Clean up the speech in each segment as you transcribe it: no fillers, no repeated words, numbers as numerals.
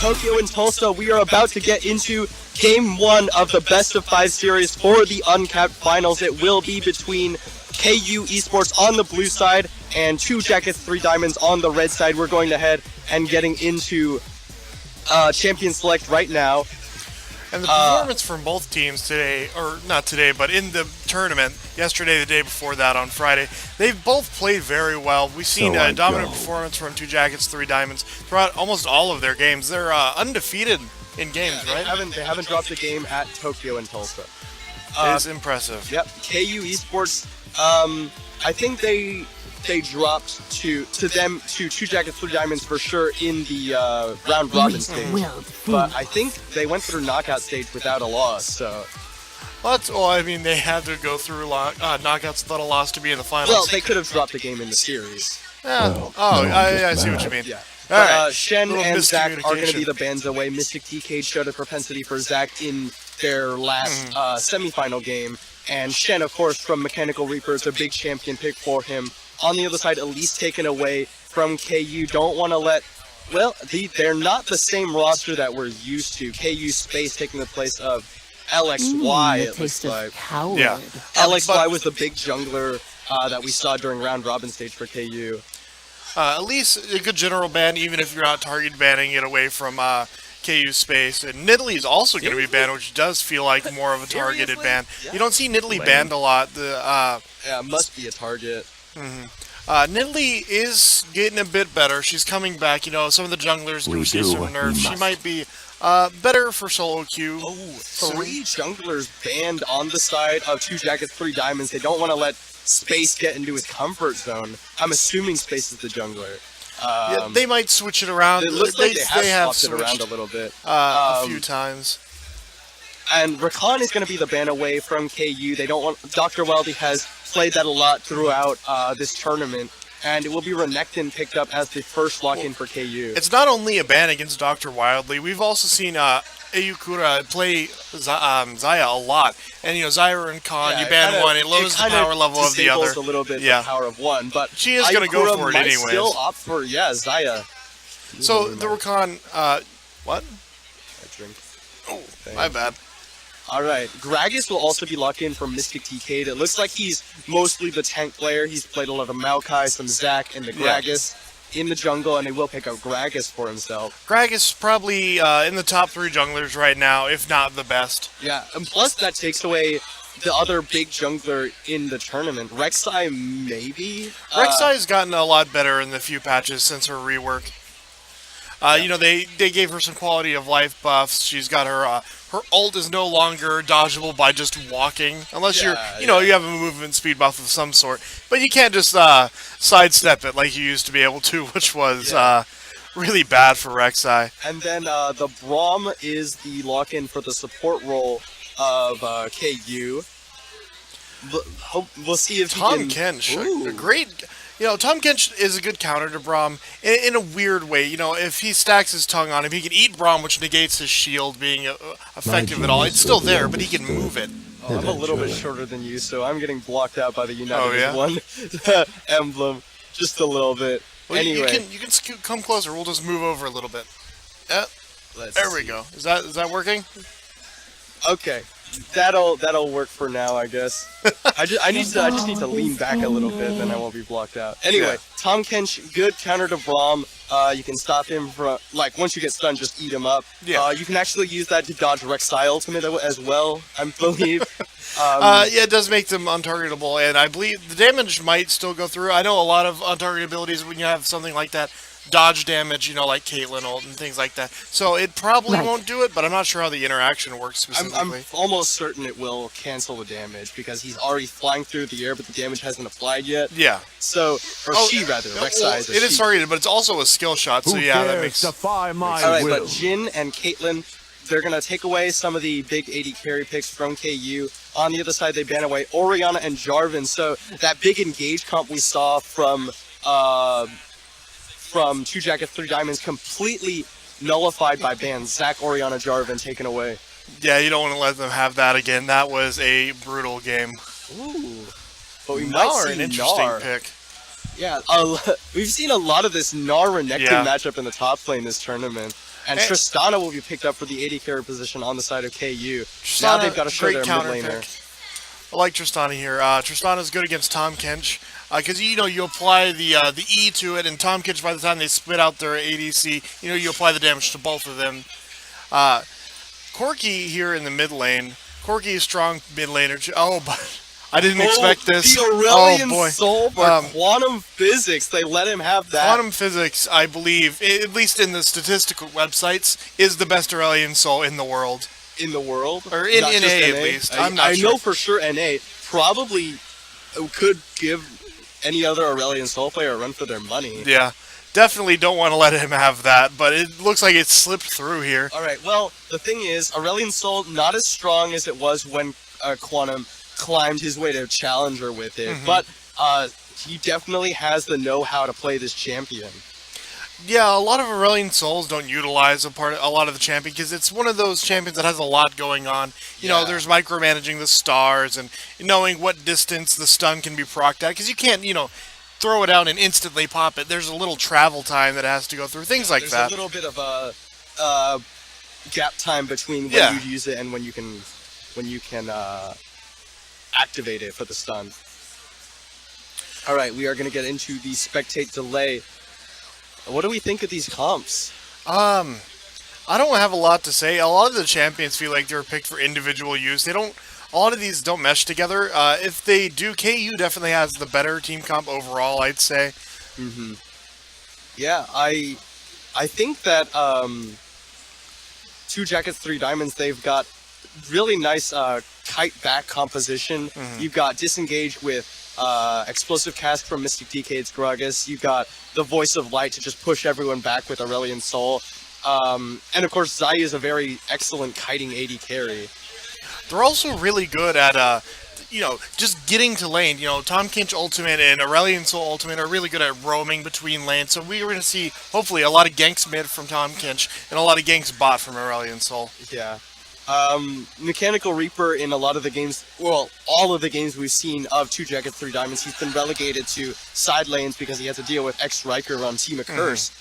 Tokyo and Tulsa. We are about to get into Game 1 of the Best of 5 series for the Uncapped Finals. It will be between KU Esports on the blue side and 2jackets3diamonds on the red side. We're going to head and getting into Champion Select right now. And the performance from both teams today, or not today, but in the tournament, yesterday, the day before that on Friday, they've both played very well. We've seen a dominant performance from 2jackets3diamonds throughout almost all of their games. They're undefeated in games, right? They haven't dropped a game at Tokyo and Tulsa. It is impressive. Yep, KU Esports, I think they dropped to 2jackets3diamonds for sure in the round robin stage, but I think they went through knockout stage without a loss. So, I mean, they had to go through knockouts without a loss to be in the finals. Well, they could have dropped a game in the series. Yeah. I see what you mean. Yeah. All right. Shen and Zach are going to be the bands away. Mystic TK showed a propensity for Zach in their last semifinal game, and Shen, of course, from Mechanical Reaper, is a big champion pick for him. On the other side, Elise taken away from KU. Don't want to let... Well, they're not the same roster that we're used to. KU Space taking the place of LXY, it looks like. Yeah. LXY was the big jungler that we saw during round robin stage for KU. Elise, a good general ban, even if you're not target banning it away from KU Space. And Nidalee is also going to be banned, which does feel like more of a targeted ban. Yeah. You don't see Nidalee banned a lot. Yeah, it must be a target. Nidalee is getting a bit better. She's coming back. You know, some of the junglers do see some nerfs. She might be better for solo queue. Oh, 3 junglers banned on the side of 2jackets3diamonds. They don't want to let Space get into his comfort zone. I'm assuming Space is the jungler. Yeah, they might switch it around. It looks like they have swapped it around a little bit. A few times. And Rakan is going to be the ban away from KU. They don't want... Dr. Weldy has played that a lot throughout this tournament, and it will be Renekton picked up as the first lock-in for KU. It's not only a ban against Dr. Wildly. We've also seen Ayukura play Zaya a lot. And, you know, Zyra and Khan, you ban one, it lowers the power level of the other. A little bit the power of one, but she is going to go for it anyways. Still opt for, Zaya. So, the Rakan, what? I drink. Oh, my bad. Alright, Gragas will also be locked in for Mystic TK. It looks like he's mostly the tank player. He's played a lot of Maokai, some Zac, and the Gragas in the jungle, and he will pick up Gragas for himself. Gragas probably in the top 3 junglers right now, if not the best. Yeah, and plus that takes away the other big jungler in the tournament. Rek'Sai, maybe? Rek'Sai's gotten a lot better in the few patches since her rework. You know, they gave her some quality of life buffs. She's got her ult is no longer dodgeable by just walking, unless you have a movement speed buff of some sort. But you can't just sidestep it like you used to be able to, which was really bad for Rek'Sai. And then the Braum is the lock-in for the support role of KU. We'll see if Tom Kench, a great... You know, Tom Kench is a good counter to Braum in a weird way. You know, if he stacks his tongue on him, he can eat Braum, which negates his shield being effective at all. It's still there, but he can move it. Oh, I'm a little bit shorter than you, so I'm getting blocked out by the United one emblem just a little bit. Well, anyway, you can come closer. We'll just move over a little bit. There we go. Is that working? Okay. That'll work for now, I guess. I just need to lean back a little bit, then I won't be blocked out. Anyway, Tom Kench, good counter to Braum. You can stop him from, like, once you get stunned, just eat him up. Yeah. You can actually use that to dodge Rek'Sai ultimate as well, I believe. Yeah, it does make them untargetable, and I believe the damage might still go through. I know a lot of untarget abilities when you have something like that. Dodge damage, you know, like Caitlyn ult and things like that. So it probably won't do it, but I'm not sure how the interaction works specifically. I'm almost certain it will cancel the damage because he's already flying through the air, but the damage hasn't applied yet. Yeah. So, Rek'Sai is it is targeted, but it's also a skill shot, so yeah, that makes sense. Alright, but Jhin and Caitlyn, they're going to take away some of the big AD carry picks from KU. On the other side, they ban away Orianna and Jarvan, so that big engage comp we saw from 2jackets3diamonds completely nullified by bans. Zac, Orianna, Jarvan taken away. Yeah, you don't want to let them have that again. That was a brutal game. Ooh. But we might see an interesting pick. Yeah, we've seen a lot of this Gnar Renekton matchup in the top lane this tournament. And Tristana will be picked up for the AD carry position on the side of KU. Tristana, now they've got to show their mid counter laner. pick. I like Tristana here. Tristana's good against Tom Kench because you apply the E to it, and Tom Kench by the time they spit out their ADC, you apply the damage to both of them. Corki here in the mid lane. Corki is strong mid laner. Oh, but I didn't expect this. The Aurelion boy. Soul or Quantum Physics, they let him have that. Quantum Physics, I believe, at least in the statistical websites, is the best Aurelion Soul in the world. In the world? Or in NA, at least. I'm not sure. I know for sure NA probably could give any other Aurelion Soul player a run for their money. Yeah. Definitely don't want to let him have that, but it looks like it slipped through here. Alright, well, the thing is, Aurelion Soul not as strong as it was when Quantum climbed his way to Challenger with it, but he definitely has the know-how to play this champion. Yeah, a lot of Aurelion Souls don't utilize a lot of the champion because it's one of those champions that has a lot going on. You know, there's micromanaging the stars and knowing what distance the stun can be procced at because you can't, throw it out and instantly pop it. There's a little travel time that has to go through, things like that. There's a little bit of a gap time between when you use it and when you can activate it for the stun. Alright, we are going to get into the spectate delay. What do we think of these comps? I don't have a lot to say. A lot of the champions feel like they're picked for individual use. A lot of these don't mesh together. If they do, KU definitely has the better team comp overall, I'd say. Yeah, I think that 2jackets3diamonds, they've got really nice kite back composition. You've got disengage with explosive cast from Mystic DK's Gragas. You've got the voice of light to just push everyone back with Aurelion Soul. And of course, Zai is a very excellent kiting AD carry. They're also really good at, just getting to lane. Tom Kench Ultimate and Aurelion Soul Ultimate are really good at roaming between lanes. So we're going to see, hopefully, a lot of ganks mid from Tom Kench and a lot of ganks bot from Aurelion Soul. Yeah. Mechanical Reaper in a lot of the games, well, all of the games we've seen of 2jackets3diamonds, he's been relegated to side lanes because he has to deal with X-Riker on Team Accursed.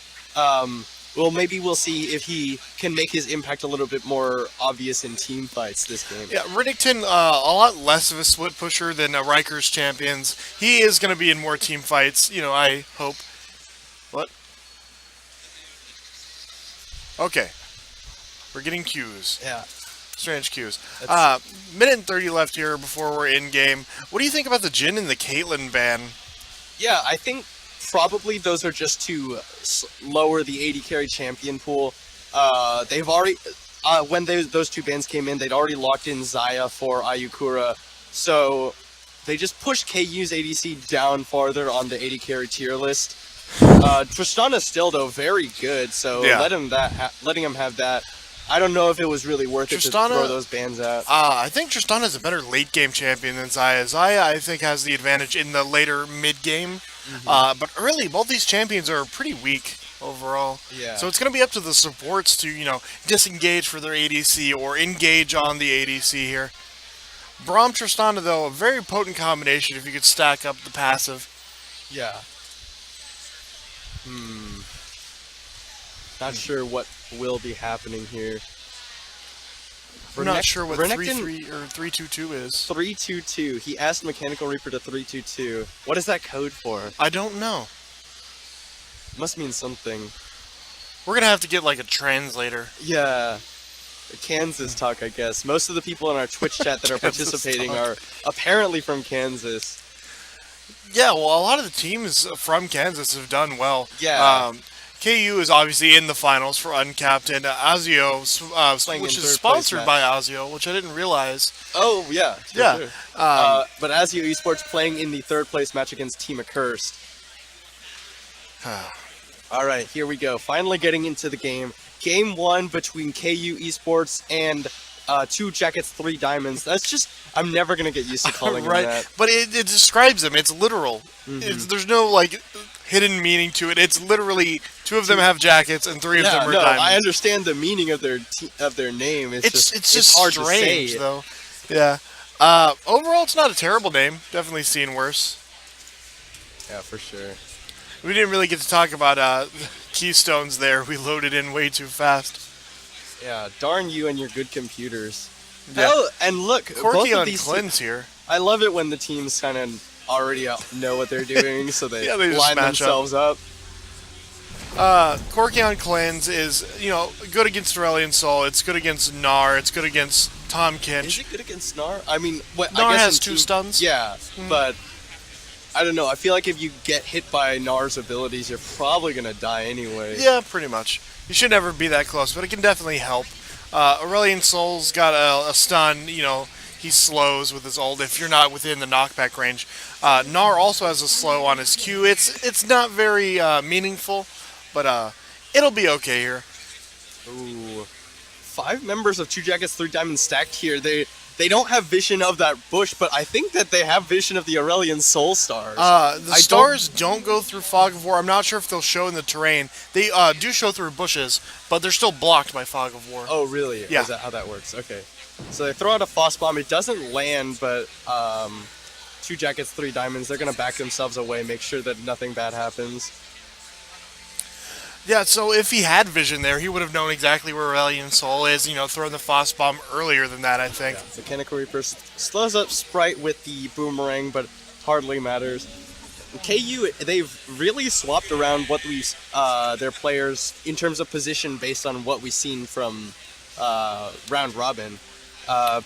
Well, maybe we'll see if he can make his impact a little bit more obvious in team fights this game. Yeah, Riddington, a lot less of a split pusher than Riker's champions. He is going to be in more team fights, I hope. What? Okay. We're getting cues. Yeah. Strange cues. Minute and 30 left here before we're in game. What do you think about the Jhin and the Caitlyn ban? Yeah, I think probably those are just to lower the AD carry champion pool. They've already, when those two bans came in, they'd already locked in Xayah for Ayukura, so they just pushed KU's ADC down farther on the AD carry tier list. Tristana's still, though, very good, so letting him have that, I don't know if it was really worth it to throw those bans out. I think Tristana's a better late-game champion than Xayah. Xayah, I think, has the advantage in the later mid-game. But early, both these champions are pretty weak overall. Yeah. So it's going to be up to the supports to, disengage for their ADC or engage on the ADC here. Braum Tristana, though, a very potent combination if you could stack up the passive. Yeah. Not sure what will be happening here. I'm not sure what 3-3 or 3-2-2 is. 3-2-2. He asked Mechanical Reaper to 3-2-2. What is that code for? I don't know. Must mean something. We're gonna have to get like a translator. Yeah. Kansas talk, I guess. Most of the people in our Twitch chat that are participating are apparently from Kansas. Yeah, well, a lot of the teams from Kansas have done well. Yeah. KU is obviously in the finals for Uncapped, and Azio, which is sponsored by Azio, which I didn't realize. Oh, yeah. Yeah. Sure. But Azio Esports playing in the third place match against Team Accursed. Alright, here we go. Finally getting into the game. Game 1 between KU Esports and 2jackets3diamonds. That's just, I'm never going to get used to calling right. them that. But it describes them. It's literal. There's no, hidden meaning to it. It's literally 2 of them have jackets and 3 of them are diamonds. I understand the meaning of their name. It's just hard strange, to say, though. Yeah. Overall, it's not a terrible name. Definitely seen worse. Yeah, for sure. We didn't really get to talk about keystones there. We loaded in way too fast. Yeah, darn you and your good computers. Yeah. Oh, and look, Corky both of on these Cleanse here. I love it when the teams kind of already know what they're doing, so they, Yeah, they just line match themselves up. Corky on Cleanse is, good against Aurelion Sol. It's good against Gnar. It's good against Tom Kinch. Is it good against Gnar? I mean, I Gnar guess has 2 stuns. Yeah, but I don't know. I feel like if you get hit by Gnar's abilities, you're probably gonna die anyway. Yeah, pretty much. You should never be that close, but it can definitely help. Aurelion Sol's got a stun. He slows with his ult if you're not within the knockback range. Gnar also has a slow on his Q. It's not very meaningful, but it'll be okay here. Ooh, 5 members of 2jackets3diamonds stacked here. They don't have vision of that bush, but I think that they have vision of the Aurelion Sol stars. The stars don't go through Fog of War. I'm not sure if they'll show in the terrain. They do show through bushes, but they're still blocked by Fog of War. Oh, really? Yeah. Is that how that works? Okay. So they throw out a Foss Bomb. It doesn't land, but 2jackets3diamonds, they're going to back themselves away, make sure that nothing bad happens. Yeah, so if he had vision there, he would have known exactly where Aurelion Sol is, throwing the Foss Bomb earlier than that, I think. Yeah, Mechanical Reaper slows up Sprite with the boomerang, but hardly matters. KU, they've really swapped around what their players in terms of position based on what we've seen from round robin.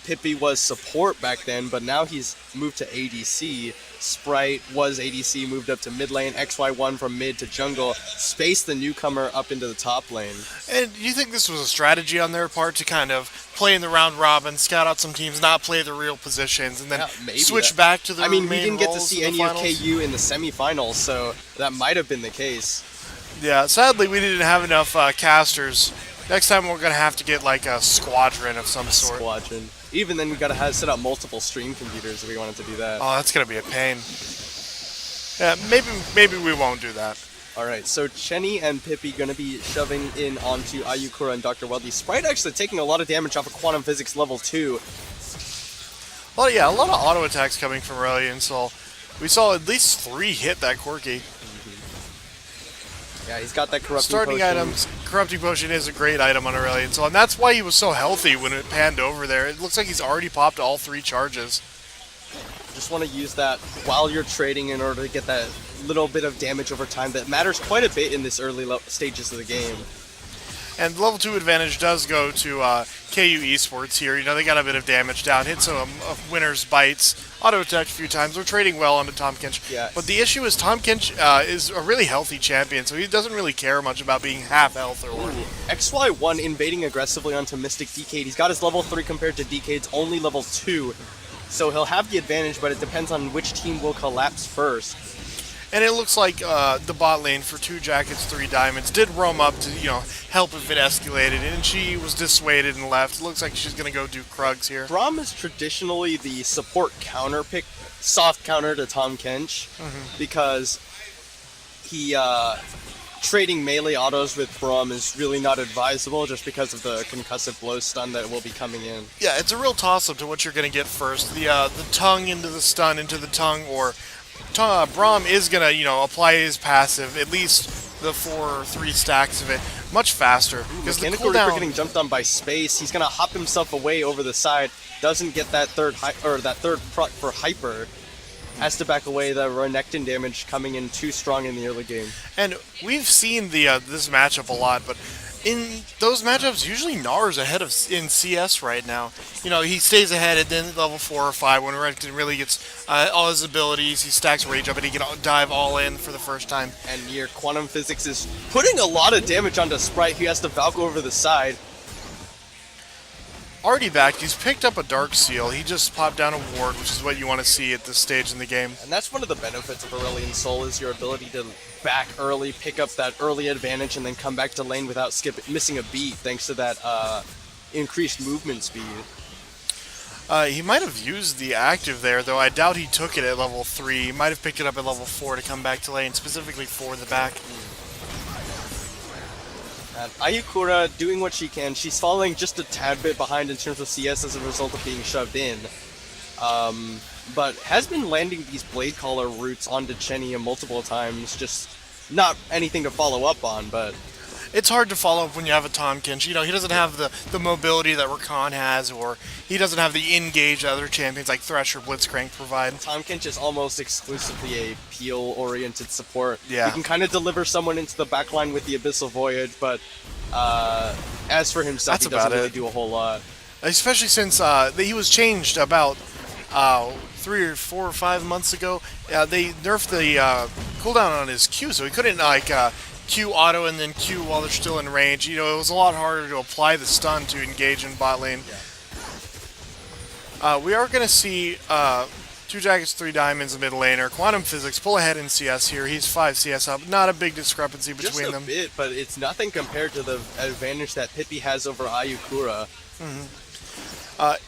Pippi was support back then, but now he's moved to ADC. Sprite was ADC, moved up to mid lane. XY1 from mid to jungle, spaced the newcomer up into the top lane. And do you think this was a strategy on their part to kind of play in the round robin, scout out some teams, not play the real positions, and then switch back to the main roles? We didn't get to see any of finals? KU in the semifinals, so that might have been the case. Yeah, sadly we didn't have enough casters. Next time we're going to have to get like a squadron of some sort. Squadron. Even then, we got to set up multiple stream computers if we wanted to do that. Oh, that's going to be a pain. Yeah, maybe we won't do that. Alright, so Chenny and Pippi going to be shoving in onto Ayukura and Dr. Weldly. Sprite actually taking a lot of damage off of Quantum Physics level 2. Well, yeah, a lot of auto attacks coming from Aurelion Sol. We saw at least 3 hit that Corky. Yeah, he's got that Corrupting Starting Potion. items, Corrupting Potion is a great item on Aurelion Sol, and that's why he was so healthy when it panned over there. It looks like he's already popped all 3 charges. Just want to use that while you're trading in order to get that little bit of damage over time that matters quite a bit in this early stages of the game. And level 2 advantage does go to KU Esports here. They got a bit of damage down, hit some of Winner's Bites, auto attack a few times. They're trading well onto Tom Kinch. Yeah. But the issue is Tom Kinch is a really healthy champion, so he doesn't really care much about being half health or what. XY1 invading aggressively onto Mystic Decade. He's got his level 3 compared to Decade's only level 2. So he'll have the advantage, but it depends on which team will collapse first. And it looks like the bot lane for 2jackets3diamonds did roam up to, help if it escalated, and she was dissuaded and left. It looks like she's going to go do Krugs here. Braum is traditionally the support counter pick, soft counter to Tom Kinch, because he trading melee autos with Braum is really not advisable just because of the concussive blow stun that will be coming in. Yeah, it's a real toss-up to what you're going to get first. The tongue into the stun into the tongue, or Braum is going to, apply his passive, at least the 4 or 3 stacks of it, much faster. Because the Mechanical Reaper cooldown... getting jumped on by space, he's going to hop himself away over the side, doesn't get that third proc for Hyper, has to back away, the Renekton damage coming in too strong in the early game. And we've seen this matchup a lot, but in those matchups, usually Gnar's ahead in CS right now. He stays ahead, and then level 4 or 5, when Renekton really gets all his abilities, he stacks Rage up, and he can dive all in for the first time. And your Quantum Physics is putting a lot of damage onto Sprite, who has to Valk over the side. Already back, he's picked up a Dark Seal. He just popped down a ward, which is what you want to see at this stage in the game. And that's one of the benefits of Aurelion Sol, is your ability to back early, pick up that early advantage, and then come back to lane without missing a beat, thanks to that increased movement speed. He might have used the active there, though I doubt he took it at level 3. He might have picked it up at level 4 to come back to lane, specifically for the back. And Ayukura doing what she can. She's falling just a tad bit behind in terms of CS as a result of being shoved in. But has been landing these Blade Caller roots onto Chenny multiple times, just not anything to follow up on, but it's hard to follow up when you have a Tahm Kench. You know, he doesn't have the mobility that Rakan has, or he doesn't have the engage that other champions like Thresh or Blitzcrank provide. Tahm Kench is almost exclusively a peel-oriented support. Yeah. He can kind of deliver someone into the backline with the Abyssal Voyage, but as for himself, he doesn't really do a whole lot. Especially since he was changed about 3 or 4 or 5 months ago. They nerfed the cooldown on his Q, so he couldn't like Q auto and then Q while they're still in range. You know, it was a lot harder to apply the stun to engage in bot lane. Yeah. We are going to see 2jackets3diamonds, the mid laner. Quantum Physics pull ahead in CS here. He's 5 CS up. Not a big discrepancy between them. Just a bit, but it's nothing compared to the advantage that Pippi has over Ayukura.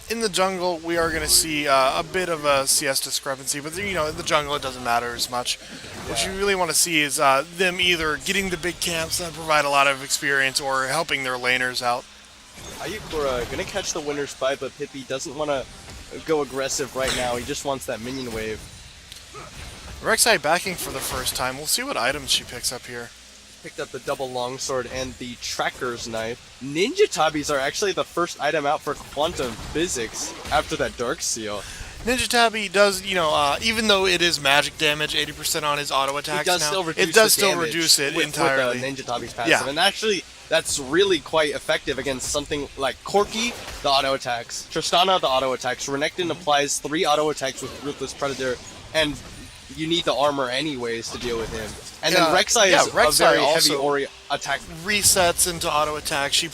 In the jungle, we are going to see a bit of a CS discrepancy, but you know, in the jungle it doesn't matter as much. Yeah. What you really want to see is them either getting the big camps that provide a lot of experience or helping their laners out. Ayukura going to catch the winner's fight, but Pippi doesn't want to go aggressive right now. He just wants that minion wave. Rek'Sai backing for the first time. We'll see what items she picks up here. Picked up the double longsword and the tracker's knife. Ninja Tabis are actually the first item out for Quantum Physics after that Dark Seal. Ninja Tabi does, you know, even though it is magic damage, 80% on his auto attacks it does still reduce it entirely. With Ninja Tabi's passive, and actually that's really quite effective against something like Corki, the auto attacks, Tristana, the auto attacks, Renekton applies 3 auto attacks with Ruthless Predator, and you need the armor anyways to deal with him. And then Rek'Sai is a very heavy attack. Resets into auto attack. She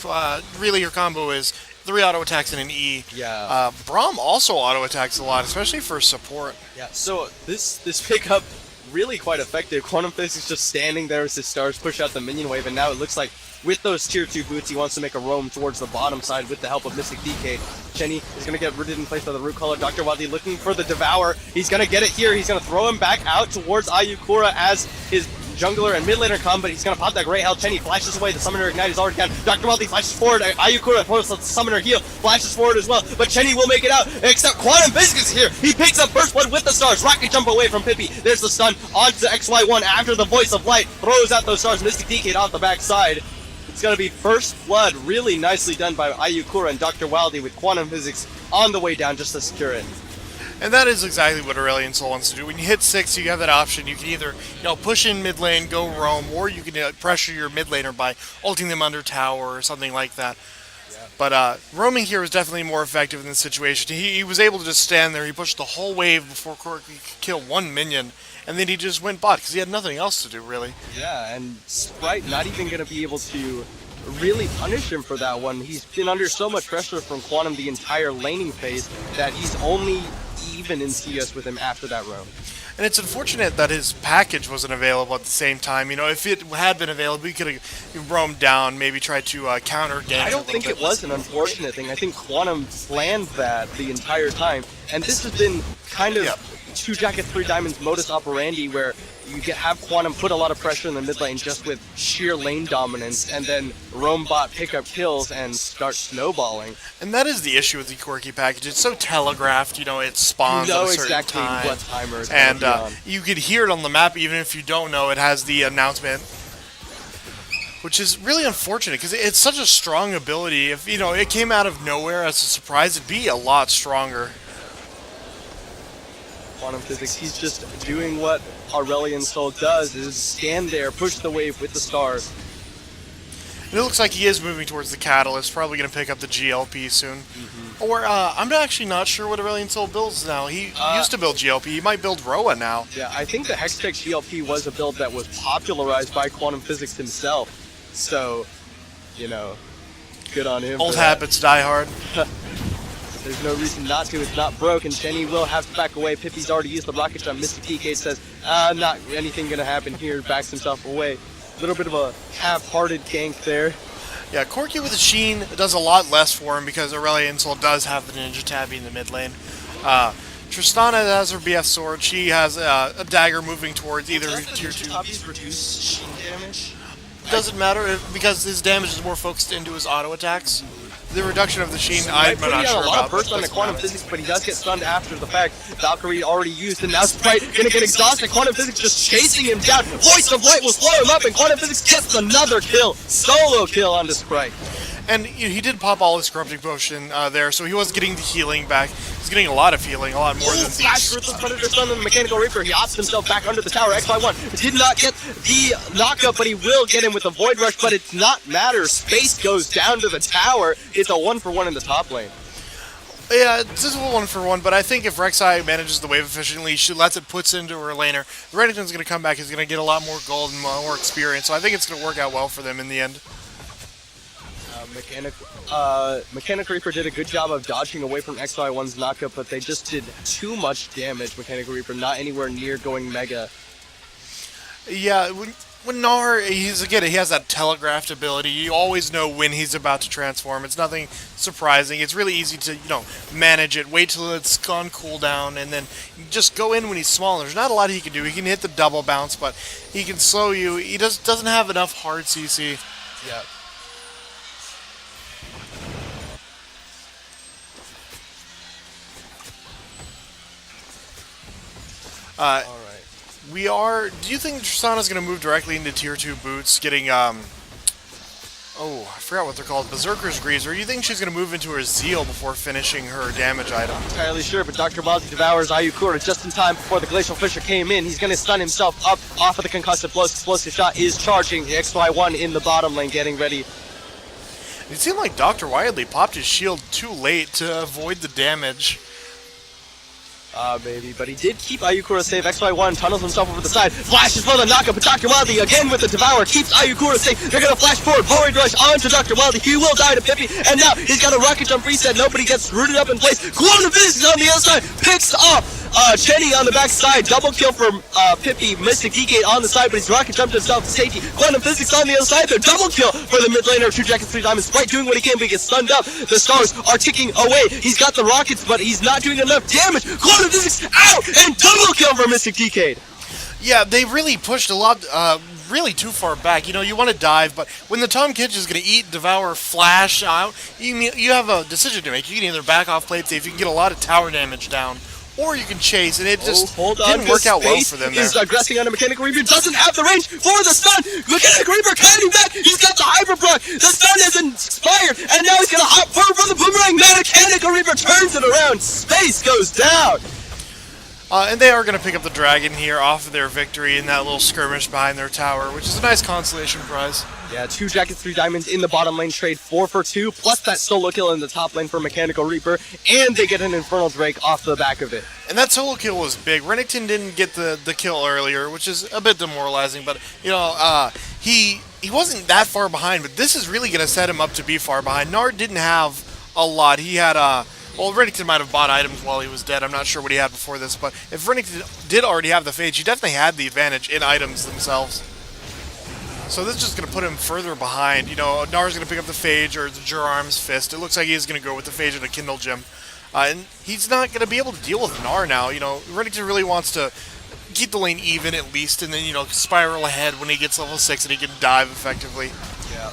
really her combo is 3 auto attacks and an E. Yeah. Braum also auto attacks a lot, especially for support. Yeah. So this pickup really quite effective. Quantum Physics just standing there as his stars push out the minion wave, and now it looks like with those tier 2 boots, he wants to make a roam towards the bottom side with the help of Mystic DK. Chenny is going to get rooted in place by the root color. Dr. Wadi looking for the Devour. He's going to get it here. He's going to throw him back out towards Ayukura as his jungler and mid laner come, but he's going to pop that Great Health. Chenny flashes away. The Summoner Ignite is already down. Dr. Wadi flashes forward. Ayukura posts the Summoner Heal, flashes forward as well, but Chenny will make it out, except Quantum Physics is here. He picks up first blood with the stars. Rocket jump away from Pippi. There's the stun onto XY1 after the Voice of Light throws out those stars. Mystic DK off the backside. It's going to be first blood, really nicely done by Ayukura and Dr. Wildy with Quantum Physics on the way down just to secure it. And that is exactly what Aurelion Sol wants to do. When you hit 6, you have that option. You can either, you know, push in mid lane, go roam, or you can pressure your mid laner by ulting them under tower or something like that. Yeah. But roaming here was definitely more effective in this situation. He was able to just stand there. He pushed the whole wave before Corki could kill one minion. And then he just went bot because he had nothing else to do, really. Yeah, and Sprite not even going to be able to really punish him for that one. He's been under so much pressure from Quantum the entire laning phase that he's only even in CS with him after that roam. And it's unfortunate that his package wasn't available at the same time. You know, if it had been available, he could have roamed down, maybe tried to counter damage. I don't think it was an unfortunate thing. I think Quantum planned that the entire time. And this has been kind of 2jackets3diamonds modus operandi, where you have Quantum put a lot of pressure in the mid lane just with sheer lane dominance, and then roam bot pick up kills and start snowballing. And that is the issue with the Corki package. It's so telegraphed, you know, it spawns at a certain exactly time. What timer it's and you could hear it on the map even if you don't know it has the announcement. Which is really unfortunate because it's such a strong ability. If, you know, it came out of nowhere as a surprise, it'd be a lot stronger. Quantum Physics, he's just doing what Aurelion Sol does, is stand there, push the wave with the stars. And it looks like he is moving towards the Catalyst, probably going to pick up the GLP soon. Or, I'm actually not sure what Aurelion Sol builds now. He used to build GLP, he might build Roa now. Yeah, I think the Hextech GLP was a build that was popularized by Quantum Physics himself. So, you know, good on him. Old habits die hard. There's no reason not to. It's not broken. Chenny will have to back away. Pippi's already used the rocket jump. Mystic DK says, not anything gonna happen here. Backs himself away. A little bit of a half-hearted gank there. Yeah, Corki with a Sheen does a lot less for him because Aurelion Sol does have the Ninja Tabby in the mid lane. Tristana has her BF sword. She has a dagger moving towards either tier 2. Reduce Sheen damage? Doesn't matter because his damage is more focused into his auto attacks. the reduction of the sheen, I'm not not sure a lot about. of burst on the quantum physics, but he does get stunned after the fact. Valkyrie already used, and now Sprite gonna get exhausted. Quantum physics just chasing him down. Voice of Light will slow him up, and quantum physics gets another kill. Solo kill onto Sprite. And he did pop all his corrupting potion there, so he was getting the healing back. He's getting a lot of healing, a lot more than Flash these. Ruthless Predator Stun and the Mechanical Reaper. He opts himself back under the tower. XY1 did not get the knockup, but he will get him with a Void Rush, but it's not matter. Space goes down to the tower. It's a 1-for-1 in the top lane. Yeah, this is a 1-for-1, but I think if Rek'Sai manages the wave efficiently, she lets it puts into her laner, Renekton's going to come back, he's going to get a lot more gold and more experience, so I think it's going to work out well for them in the end. Mechanic Reaper did a good job of dodging away from XY1's knockup, but they just did too much damage. Mechanical Reaper not anywhere near going mega. Yeah, when Gnar, he has that telegraphed ability. You always know when he's about to transform. It's nothing surprising. It's really easy to, manage it. Wait till it's gone cooldown, and then just go in when he's small. There's not a lot he can do. He can hit the double bounce, but he can slow you. He doesn't have enough hard CC. Yeah. All right. Do you think Tristana's going to move directly into tier 2 boots, getting, I forgot what they're called, Berserker's Greaves, or do you think she's going to move into her Zeal before finishing her damage item? Entirely sure, but Dr. Baldi devours Ayukura just in time before the Glacial Fissure came in. He's going to stun himself up off of the concussive blows. Explosive Shot is charging. The XY1 in the bottom lane getting ready. It seemed like Dr. Wildly popped his shield too late to avoid the damage. Maybe, but he did keep Ayukura safe. XY1 tunnels himself over the side, flashes for the knockup, but Dr. Wildly again with the Devour keeps Ayukura safe. They're gonna flash forward, Void Rush onto Dr. Wildly. He will die to Pippi, and now he's got a rocket jump reset. Nobody gets rooted up in place. Quantum Physics on the other side, picks off Chenny on the back side. Double kill for Pippi. Mystic Decade on the side, but he's rocket jumped himself to safety. Quantum Physics on the other side, they're double kill for the mid laner. 2jackets3diamonds. Sprite doing what he can, but he gets stunned up. The stars are ticking away. He's got the rockets, but he's not doing enough damage. Quantum Physics out, and double kill for Mystic Decade. Yeah, they really pushed a lot, really too far back. You want to dive, but when the Tom Kitch is going to eat, devour, flash out, you have a decision to make. You can either back off plate safe, you can get a lot of tower damage down, or you can chase, and it just didn't work out well for them there. He's aggressing on a Mechanical Reaper, doesn't have the range for the stun. Mechanical Reaper coming back, he's got the Hyper Proc, the stun has expired, and now he's going to hop forward for the boomerang. Mechanical Reaper turns it around, Space goes down. And they are going to pick up the dragon here off of their victory in that little skirmish behind their tower, which is a nice consolation prize. Yeah, 2jackets3diamonds in the bottom lane trade 4-for-2, plus that solo kill in the top lane for Mechanical Reaper, and they get an Infernal Drake off the back of it. And that solo kill was big. Renekton didn't get the kill earlier, which is a bit demoralizing, but, he wasn't that far behind, but this is really going to set him up to be far behind. Nard didn't have a lot. He had, Renekton might have bought items while he was dead. I'm not sure what he had before this, but if Renekton did already have the Phage, he definitely had the advantage in items themselves. So this is just going to put him further behind. Nar's going to pick up the Phage or the Jurarm's Fist. It looks like he's going to go with the Phage and a Kindle Gem. And he's not going to be able to deal with Gnar now. Renekton really wants to keep the lane even at least, and then, spiral ahead when he gets level 6 and he can dive effectively. Yeah.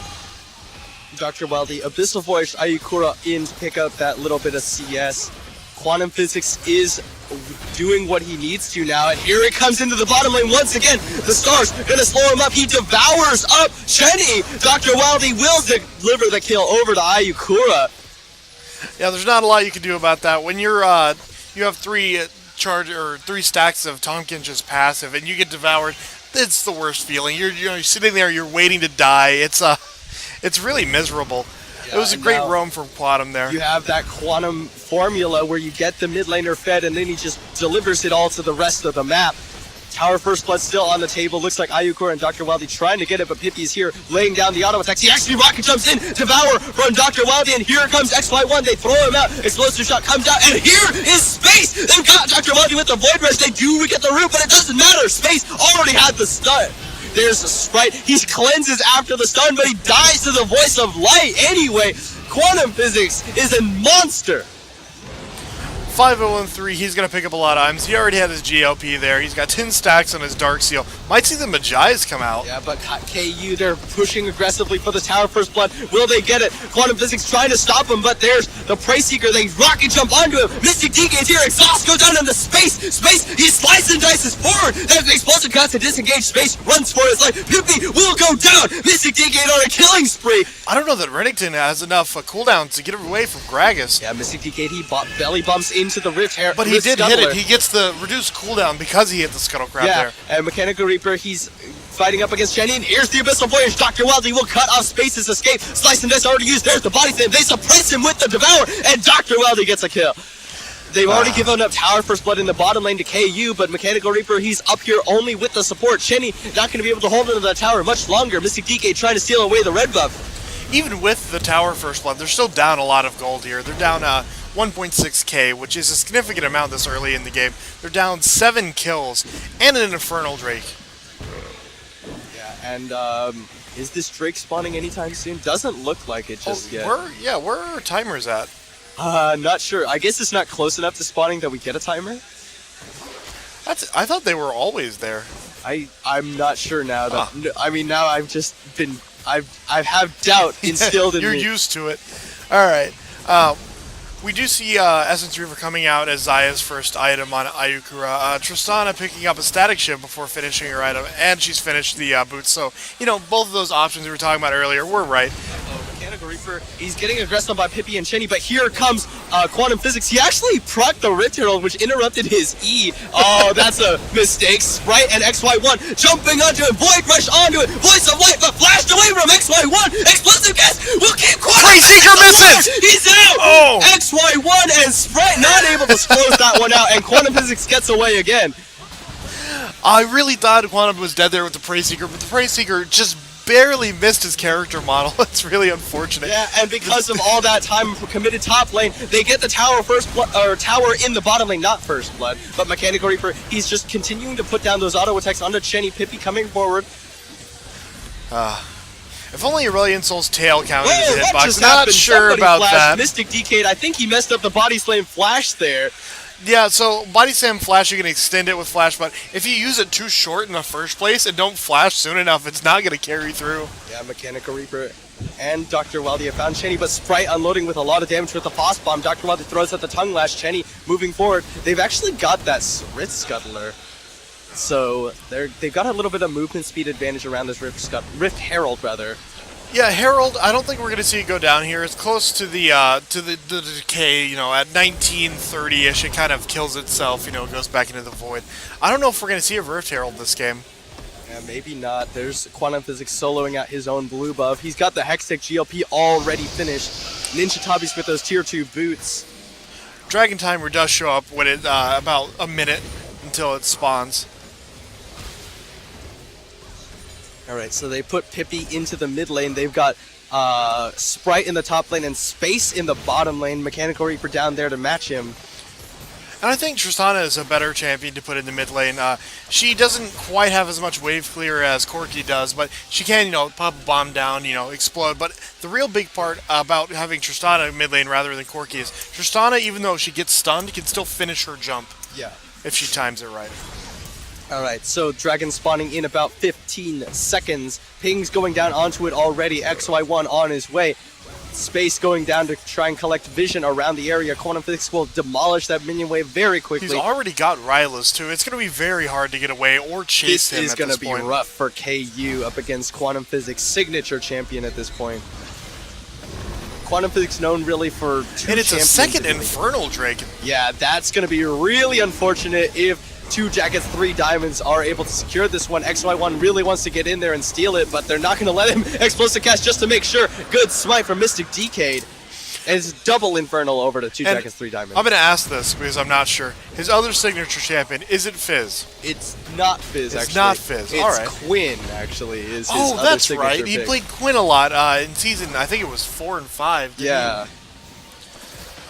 Dr. Wildly, Abyssal Voyage, Ayukura in to pick up that little bit of CS. Quantum Physics is doing what he needs to now, and here it comes into the bottom lane once again. The stars gonna slow him up. He devours up Chenny. Dr. Wildly will deliver the kill over to Ayukura. Yeah, there's not a lot you can do about that. When you're you have three stacks of Tomkin's passive and you get devoured, it's the worst feeling. You're sitting there, you're waiting to die. It's really miserable. Yeah, it was a great roam from Quantum there. You have that Quantum formula where you get the mid laner fed and then he just delivers it all to the rest of the map. Tower First Blood still on the table. Looks like Ayukura and Dr. Wildly trying to get it, but Pippi's here laying down the auto attacks. He actually rocket jumps in, Devour from Dr. Wildly, and here comes XY1. They throw him out. Explosive Shot comes out, and here is Space. They've got Dr. Wildly with the Void Rush. They do get the root, but it doesn't matter. Space already had the stun. There's a Sprite. He cleanses after the stun, but he dies to the Voice of Light anyway. Quantum Physics is a monster. 5-0-3, he's going to pick up a lot of items. He already had his GLP there. He's got 10 stacks on his Dark Seal. Might see the Magi's come out. Yeah, but KU, they're pushing aggressively for the tower first blood. Will they get it? Quantum Physics trying to stop him, but there's the Prey Seeker. They rocket jump onto him. Mystic DK is here. Exhaust goes down into space. He slices and dices forward. There's the explosive cuts to disengage space. Runs for his life. Pippi will go down. Mystic DK on a killing spree. I don't know that Reddington has enough cooldowns to get away from Gragas. Yeah, Mystic DK, he belly bumps into the Rift Hair. But he did hit it. He gets the reduced cooldown because he hit the Scuttlecrab there. And Mechanical Reaper, he's fighting up against Jenny, and here's the Abyssal Voyage. Dr. Wildly will cut off Space's escape. Slice and Dice already used. There's the body slam. They suppress him with the Devour, and Dr. Wildly gets a kill. They've already given up Tower First Blood in the bottom lane to KU, but Mechanical Reaper, he's up here only with the support. Jenny not going to be able to hold into that tower much longer. Mystic DK trying to steal away the red buff. Even with the Tower First Blood, they're still down a lot of gold here. They're down 1.6k, which is a significant amount this early in the game. They're down 7 kills and an Infernal Drake. Yeah, and is this Drake spawning anytime soon? Doesn't look like it just yet. Where are our timers at? Not sure. I guess it's not close enough to spawning that we get a timer. I thought they were always there. I'm not sure now. I mean, now I've just been... I have doubt instilled in me. You're used to it. All right. We do see Essence Reaver coming out as Zaya's first item on Ayukura. Tristana picking up a Static Shiv before finishing her item, and she's finished the boots. So, you know, both of those options we were talking about earlier were right. Mechanical Reaper, he's getting aggressed by Pippi and Chenny, but here comes Quantum Physics. He actually procced the Rift Herald, which interrupted his E. Oh, that's a mistake. Sprite and XY1 jumping onto it, Void Rush onto it, Voice of Light, but flashed away from XY1. Explosive Gas will keep Quantum Prey Seeker misses! He's out! Oh! XY1 and Sprite not able to close that one out, and Quantum Physics gets away again. I really thought Quantum was dead there with the Prey Seeker, but the Prey Seeker just barely missed his character model. It's really unfortunate. Yeah, and because of all that time committed top lane, they get the tower tower in the bottom lane, not first blood. But Mechanical Reaper, he's just continuing to put down those auto attacks onto Chenny. Pippi coming forward. If only Aurelion Soul's tail counted as a hitbox. Not Happened? sure Somebody about flashed. that. Mystic DK'd. I think he messed up the body slam flash there. Yeah, so Body Slam Flash, you can extend it with Flash, but if you use it too short in the first place and don't flash soon enough, it's not going to carry through. Yeah, Mechanical Reaper and Dr. Wildly have found Chenny, but Sprite unloading with a lot of damage with the Foss Bomb. Dr. Wildly throws at the Tongue Lash. Chenny moving forward. They've actually got that Rift Scuttler. So they've got a little bit of movement speed advantage around this Rift Herald, rather. Yeah, Herald, I don't think we're going to see it go down here. It's close to the decay, you know, at 1930-ish, it kind of kills itself, you know, goes back into the void. I don't know if we're going to see a Rift Herald this game. Yeah, maybe not. There's Quantum Physics soloing out his own blue buff. He's got the Hextech GLP already finished. Ninja Tabis with those tier 2 boots. Dragon Timer does show up when it, about a minute until it spawns. Alright, so they put Pippi into the mid lane. They've got Sprite in the top lane and Space in the bottom lane. Mechanical Reaper down there to match him. And I think Tristana is a better champion to put in the mid lane. She doesn't quite have as much wave clear as Corki does, but she can, you know, pop a bomb down, you know, explode. But the real big part about having Tristana mid lane rather than Corki is Tristana, even though she gets stunned, can still finish her jump. Yeah. If she times it right. Alright, so Dragon spawning in about 15 seconds. Ping's going down onto it already. XY1 on his way. Space going down to try and collect vision around the area. Quantum Physics will demolish that minion wave very quickly. He's already got Rylas too. It's going to be very hard to get away or chase him at this point. This is going to be rough for KU up against Quantum Physics' signature champion at this point. Quantum Physics known really for two and it's a second really. Infernal Drake. Yeah, that's going to be really unfortunate if 2jackets3diamonds are able to secure this one. XY1 really wants to get in there and steal it, but they're not going to let him. Explosive Cast just to make sure. Good smite from Mystic DK'd. And it's double Infernal over to 2jackets3diamonds. I'm going to ask this because I'm not sure. His other signature champion, is it Fizz? It's not Fizz, actually. It's not Fizz, it's alright. Quinn, actually, is his Oh, other that's signature right. He pick. played Quinn a lot in season, I think it was 4 and 5. Yeah.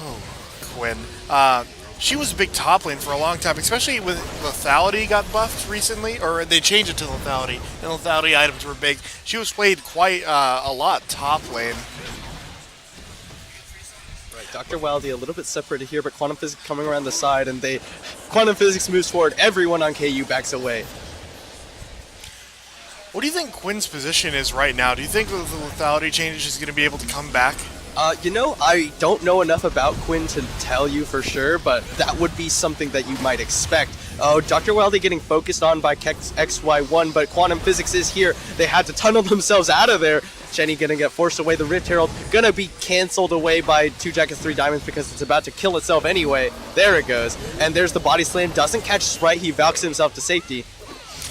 Oh, Quinn. She was a big top lane for a long time, especially with lethality got buffed recently, or they changed it to lethality, and lethality items were big. She was played quite a lot top lane. Dr. Wildy a little bit separated here, but Quantum Physics coming around the side, and Quantum Physics moves forward. Everyone on KU backs away. What do you think Quinn's position is right now? Do you think with the lethality change she's going to be able to come back? You know, I don't know enough about Quinn to tell you for sure, but that would be something that you might expect. Oh, Dr. Wildy getting focused on by XY1, but Quantum Physics is here. They had to tunnel themselves out of there. Jenny gonna get forced away. The Rift Herald gonna be canceled away by 2jackets3diamonds because it's about to kill itself anyway. There it goes. And there's the body slam. Doesn't catch Sprite. He valks himself to safety.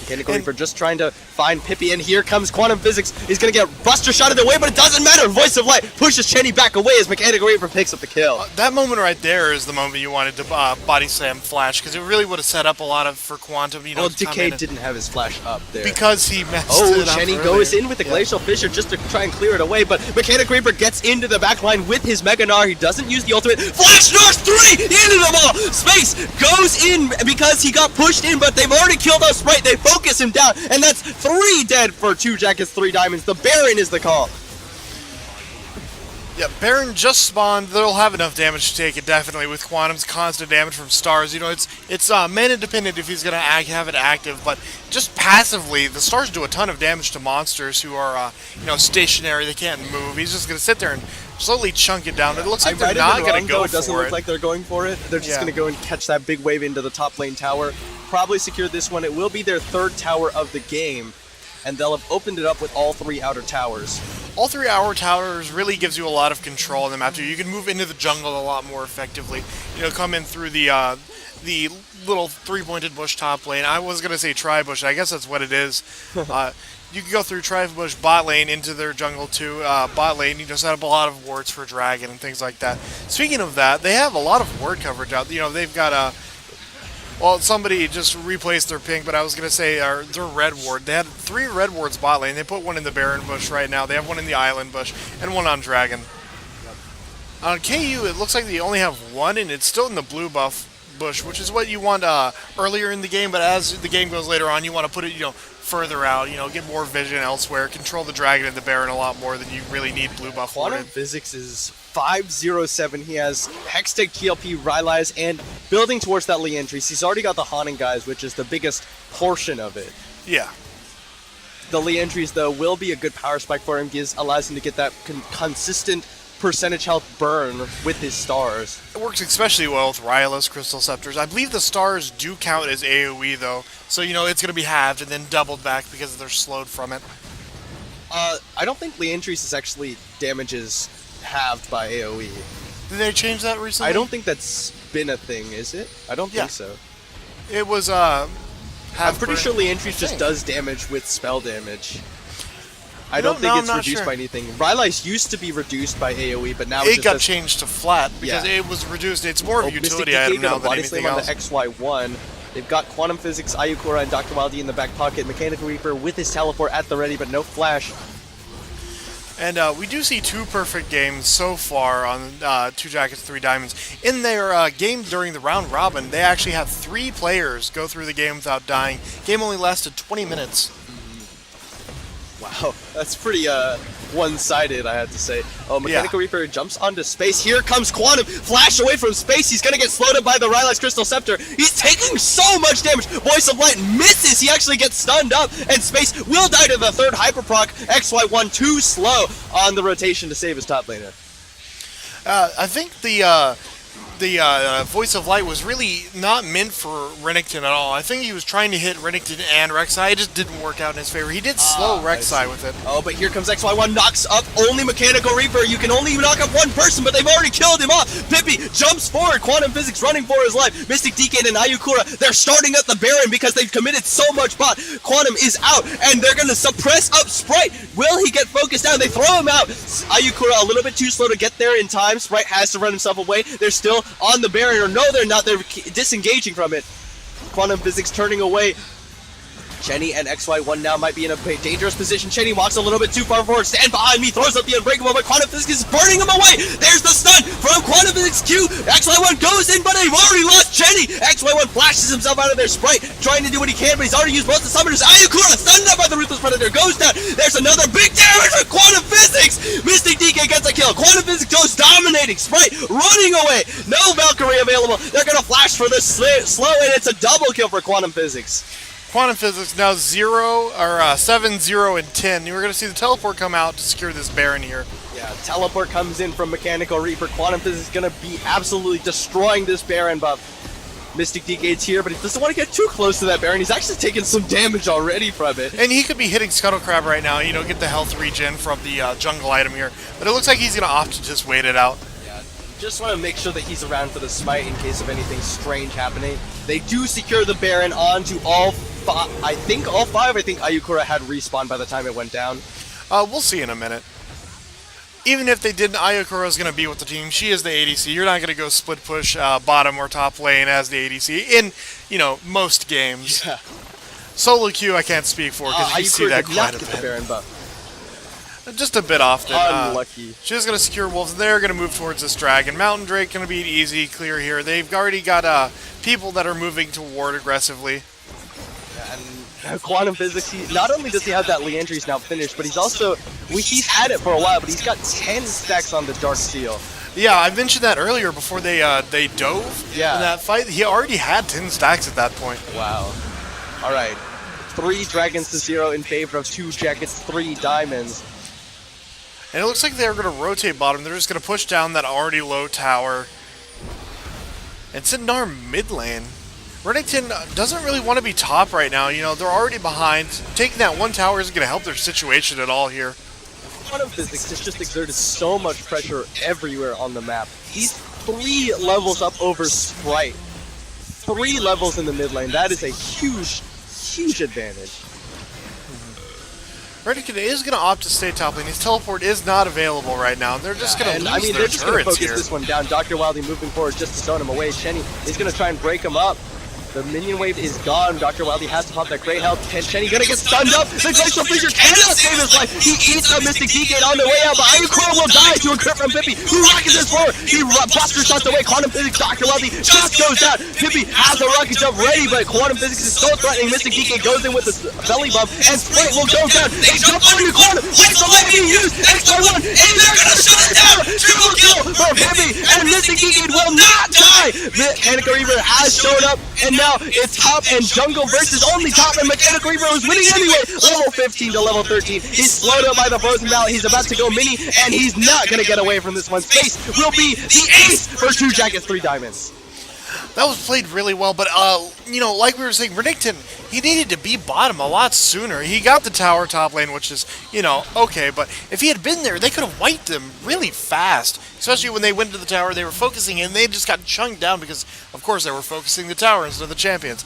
Mechanical Reaper just trying to find Pippi, and here comes Quantum Physics. He's going to get Buster shotted away, but it doesn't matter. Voice of Light pushes Chenny back away as Mechanical Reaper picks up the kill. That moment right there is the moment you wanted to body slam Flash, because it really would have set up a lot for Quantum. You know, well, Decay didn't have his Flash up there. Because he messed it up. Chenny goes in with the Glacial Fissure just to try and clear it away, but Mechanical Reaper gets into the backline with his Mega Gnar. He doesn't use the ultimate. Flash Gnar 3 into the ball. Space goes in because he got pushed in, but they've already killed us Sprite. They focus him down. And that's 3 dead for 2jackets3diamonds. The Baron is the call. Yeah, Baron just spawned. They'll have enough damage to take it, definitely, with Quantum's constant damage from stars. You know, it's mana dependent if he's going to have it active, but just passively, the stars do a ton of damage to monsters who are, you know, stationary. They can't move. He's just going to sit there and slowly chunk it down. It looks like they're not going to go for it. It doesn't look like they're going for it. They're just going to go and catch that big wave into the top lane tower. Probably secure this one. It will be their 3rd tower of the game, and they'll have opened it up with all 3 outer towers. All 3 outer towers really gives you a lot of control in the map. You can move into the jungle a lot more effectively. You know, come in through the little 3-pointed bush top lane. I was gonna say tri-bush. I guess that's what it is. You can go through tri-bush bot lane into their jungle too. Bot lane, you know, set up a lot of wards for Dragon and things like that. Speaking of that, they have a lot of ward coverage out. You know, they've got well, somebody just replaced their pink, but I was going to say their red ward. They had 3 red wards bot lane. They put one in the Baron bush right now. They have one in the Island bush and one on Dragon. On KU, it looks like they only have one, and it's still in the blue buff bush, which is what you want earlier in the game, but as the game goes later on, you want to put it, you know, further out, you know, get more vision elsewhere, control the Dragon and the Baron a lot more than you really need blue buff. Quantum Physics is 507. He has Hextech, TLP, Rylai's, and building towards that Leandries. He's already got the Haunting Guys, which is the biggest portion of it. Yeah. The Leandries, though, will be a good power spike for him. Allows him to get that consistent percentage health burn with his stars. It works especially well with Rylai's Crystal Scepters. I believe the stars do count as AoE, though. So, you know, it's going to be halved and then doubled back because they're slowed from it. I don't think Leandries is actually damages halved by AoE. Did they change that recently? I don't think that's been a thing, is it? I don't think so. It was, I'm pretty sure Leandries just does damage with spell damage. I don't think it's reduced by anything. Rylai's used to be reduced by AoE, but now it got changed to flat because it was reduced. It's more of a utility item now than anything else. On the XY1. They've got Quantum Physics, Ayukura, and Dr. Wildy in the back pocket. Mechanical Reaper with his teleport at the ready, but no flash. And we do see 2 perfect games so far on 2jackets3diamonds. In their game during the round robin, they actually have 3 players go through the game without dying. Game only lasted 20 minutes. Wow, that's pretty one-sided, I have to say. Oh, Mechanical Reaper jumps onto Space. Here comes Quantum. Flash away from Space. He's going to get slowed up by the Rylai's Crystal Scepter. He's taking so much damage. Voice of Light misses. He actually gets stunned up, and Space will die to the 3rd Hyperproc. XY1 too slow on the rotation to save his top laner. I think the Voice of Light was really not meant for Renekton at all. I think he was trying to hit Renekton and Rek'Sai. It just didn't work out in his favor. He did slow Rek'Sai with it. Oh, but here comes XY1, knocks up only Mechanical Reaper. You can only knock up one person, but they've already killed him off. Pippi jumps forward. Quantum Physics running for his life. Mystic DK and Ayukura, they're starting up the Baron because they've committed so much bot. Quantum is out, and they're going to suppress up Sprite. Will he get focused down? They throw him out. Ayukura a little bit too slow to get there in time. Sprite has to run himself away. They're still on the barrier. No, they're not. They're disengaging from it. Quantum Physics turning away. Chenny and XY1 now might be in a dangerous position. Chenny walks a little bit too far forward. Stand behind me. Throws up the Unbreakable, but Quantum Physics is burning him away. There's the stun from Quantum Physics Q. XY1 goes in, but they've already lost Chenny. XY1 flashes himself out of their Sprite, trying to do what he can, but he's already used both the summoners. Ayukura stunned up by the Ruthless Predator. Goes down. There's another big damage from Quantum Physics. Mystic DK gets a kill. kill. Quantum Physics goes dominating. Sprite running away. No Valkyrie available. They're going to flash for the slow, and it's a double kill for Quantum Physics. Quantum Physics now 7, 0, and 10. We're going to see the teleport come out to secure this Baron here. Yeah, teleport comes in from Mechanical Reaper. Quantum Physics is going to be absolutely destroying this Baron buff. Mystic DK's here, but he doesn't want to get too close to that Baron. He's actually taking some damage already from it. And he could be hitting Scuttle Crab right now, get the health regen from the jungle item here. But it looks like he's going to opt to just wait it out. Yeah, just want to make sure that he's around for the smite in case of anything strange happening. They do secure the Baron onto all five. I think all five. I think Ayukura had respawn by the time it went down. We'll see in a minute. Even if they didn't, Ayukura is going to be with the team. She is the ADC. You're not going to go split push bottom or top lane as the ADC in, most games. Yeah. Solo queue I can't speak for because you see that quite a bit. The Baron buff. Just a bit often. Unlucky. She's going to secure wolves. They're going to move towards this dragon. Mountain Drake going to be an easy clear here. They've already got people that are moving toward aggressively. And Quantum Physics, not only does he have that Leandry's now finished, but he's also, he's had it for a while, but he's got 10 stacks on the Dark Steel. Yeah, I mentioned that earlier before they dove in that fight. He already had 10 stacks at that point. Wow. All right. 3 dragons to 0 in favor of 2 jackets, 3 diamonds. And it looks like they're going to rotate bottom. They're just going to push down that already low tower. And sitting in our mid lane. Reddington doesn't really want to be top right now. They're already behind. Taking that one tower isn't going to help their situation at all here. Quantum Physics has just exerted so much pressure everywhere on the map. He's 3 levels up over Sprite. 3 levels in the mid lane. That is a huge, huge advantage. Reddington is going to opt to stay top lane. His teleport is not available right now. They're just going to lose their they're just going to focus here. this one down. Dr. Wildey moving forward just to zone him away. Shenny is going to try and break him up. The minion wave is gone. Dr. Wildey has to pop that great health. Shenny gonna get stunned up. The Glacial Fissure cannot save his life. He eats a Mystic DK on the way out, but Ayukura will die to a crit from Pippi, who rockets his forward. He buster shots away. Quantum Physics, Dr. Wildey just goes down. Pippi has a rocket jump ready, but Quantum Physics is so threatening. Mystic DK goes in with the belly bump, and Sprite will go down. They jump onto Quantum. Waits the light being used. Extra one, and they're gonna shut it down. Triple kill for Pippi, and Mystic DK will not die. Mechanical Reaper has shown up, and now it's top and jungle versus only top, and Mechanical Reaper was winning anyway. Level 15 to level 13. He's slowed up by the Frozen Mallet. He's about to go mini, and he's not going to get away from this one. Space will be the ace for 2 jackets, 3 diamonds. That was played really well, but, like we were saying, Reddington, he needed to be bottom a lot sooner. He got the tower top lane, which is, okay, but if he had been there, they could have wiped him really fast. Especially when they went to the tower, they were focusing, and they just got chunked down because, of course, they were focusing the tower instead of the champions.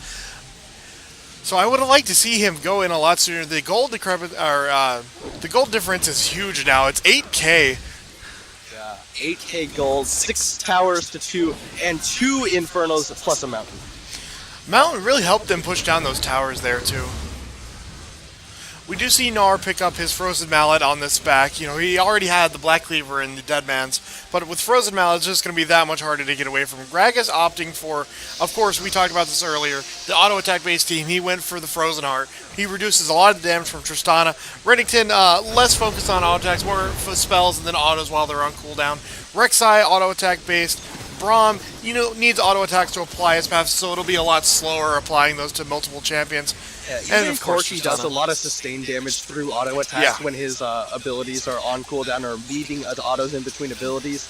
So I would have liked to see him go in a lot sooner. The gold difference is huge now. It's 8K. 8K gold, 6 towers to 2, and 2 Infernos plus a mountain. Mountain really helped them push down those towers there, too. We do see Gnar pick up his Frozen Mallet on this back. He already had the Black Cleaver and the Deadman's, but with Frozen Mallet, it's just going to be that much harder to get away from him. Gragas opting for, of course, we talked about this earlier, the auto-attack based team. He went for the Frozen Heart. He reduces a lot of the damage from Tristana. Reddington, less focused on auto-attacks, more spells and then autos while they're on cooldown. Rek'Sai, auto-attack based. Braum, needs auto-attacks to apply his path, so it'll be a lot slower applying those to multiple champions. Yeah, even Corki does a lot of sustained damage through auto attacks when his abilities are on cooldown or leaving autos in between abilities.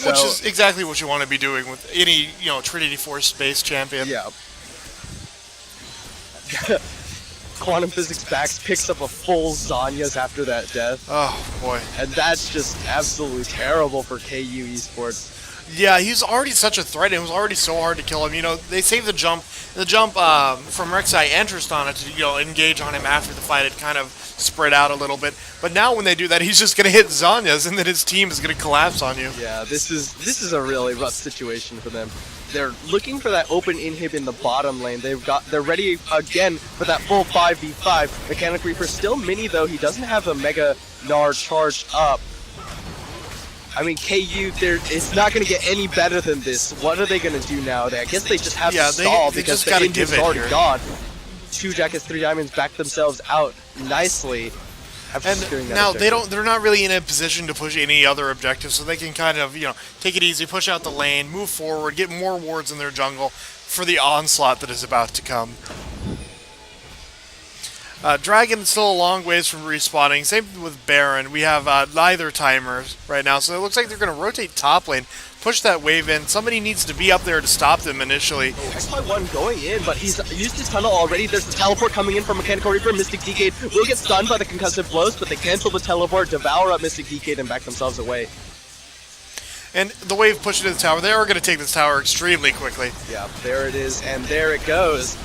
Which is exactly what you want to be doing with any, Trinity Force based champion. Yeah. Quantum Physics Bax picks up a full Zanya's after that death. Oh boy. And that's just absolutely terrible for KU Esports. Yeah, he's already such a threat. It was already so hard to kill him. They saved the jump from Rek'Sai and Tristana to engage on him after the fight had kind of spread out a little bit. But now when they do that, he's just going to hit Zanya's, and then his team is going to collapse on you. Yeah, this is a really rough situation for them. They're looking for that open inhib in the bottom lane. They're ready again for that full 5v5. Mechanical Reaper still mini though. He doesn't have a Mega Gnar charged up. I mean, KU, it's not going to get any better than this. What are they going to do now? I guess they just have to stall because the engine's already gone. 2 jackets, 3 diamonds back themselves out nicely. after And securing that now objective. they're not really in a position to push any other objectives, so they can kind of, take it easy, push out the lane, move forward, get more wards in their jungle for the onslaught that is about to come. Dragon's still a long ways from respawning. Same with Baron. We have neither timers right now, so it looks like they're going to rotate top lane, push that wave in. Somebody needs to be up there to stop them initially. XY1 going in, but he's used his tunnel already. There's the teleport coming in from Mechanical Reaper. Mystic Decade will get stunned by the concussive blows, but they cancel the teleport, devour up Mystic Decade, and back themselves away. And the wave pushing to the tower, they are going to take this tower extremely quickly. Yeah, there it is, and there it goes.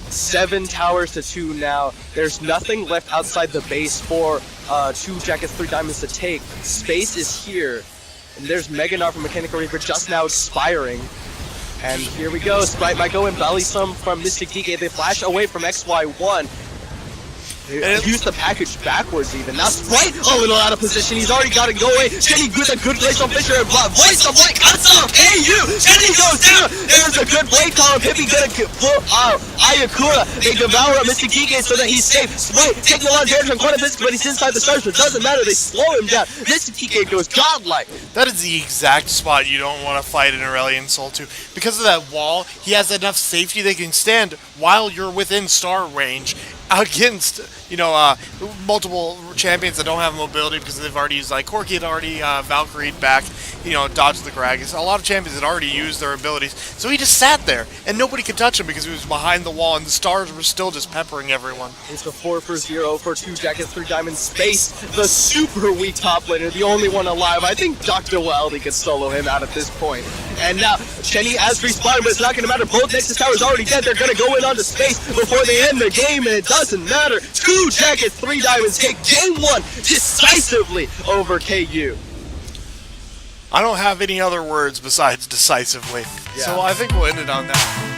7 towers to 2 now. There's nothing left outside the base for 2jackets3diamonds to take. Space is here. And there's Meganar from Mechanical Reaper just now expiring. And here we go. Sprite might go and belly some from Mystic DK. They flash away from XY1. They use the package backwards even. Now Sprite a little out of position. He's already got it going. Jenny with a good place on Fisher and Blood. Voice of Blade cuts off KU. Jenny goes down. There's a good blade call. Pippi gonna pull out Ayakura. They devour up Mystic DK so that he's safe. Sprite taking a lot of damage from Quantum Physics, but he's inside the stars, but it doesn't matter. They slow him down. Mystic DK goes godlike. That is the exact spot you don't want to fight an Aurelion Soul to. Because of that wall, he has enough safety they can stand while you're within star range against, multiple champions that don't have mobility because they've already used, like Corki had already Valkyrie'd back, dodged the Gragas. A lot of champions had already used their abilities. So he just sat there and nobody could touch him because he was behind the wall and the stars were still just peppering everyone. It's a 4-for-0 for 2jackets3diamonds. Space, the super weak top laner, the only one alive. I think Dr. Wildy could solo him out at this point. And now, Chenny has respawned, but it's not going to matter. Both Nexus Towers already dead. They're going to go in onto Space before they end the game, and it doesn't matter. 2jackets3diamonds take game 1 decisively over KU. I don't have any other words besides decisively. Yeah. So I think we'll end it on that.